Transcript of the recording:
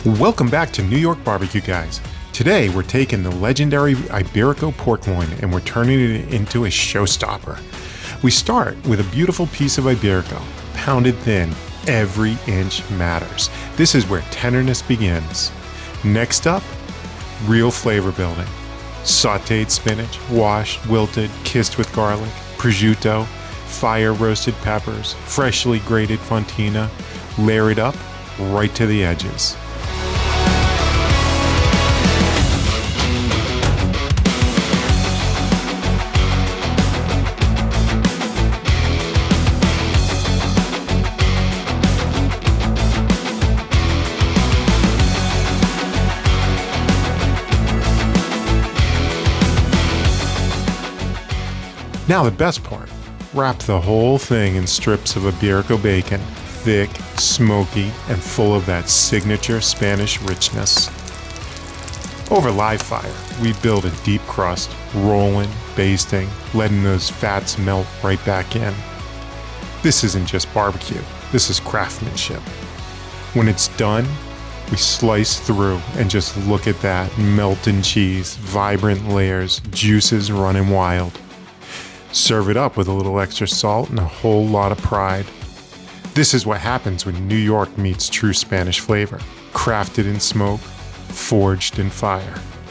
Welcome back to New York Barbecue, guys. Today we're taking the legendary Iberico pork loin and we're turning it into a showstopper. We start with a beautiful piece of Iberico, pounded thin. Every inch matters. This is where tenderness begins. Next up, real flavor building. Sautéed spinach, washed, wilted, kissed with garlic, prosciutto, fire roasted peppers, freshly grated fontina. Layer it up right to the edges. Now the best part, wrap the whole thing in strips of Iberico bacon, thick, smoky, and full of that signature Spanish richness. Over live fire, we build a deep crust, rolling, basting, letting those fats melt right back in. This isn't just barbecue, this is craftsmanship. When it's done, we slice through and just look at that melting cheese, vibrant layers, juices running wild. Serve it up with a little extra salt and a whole lot of pride. This is what happens when New York meets true Spanish flavor, crafted in smoke, forged in fire.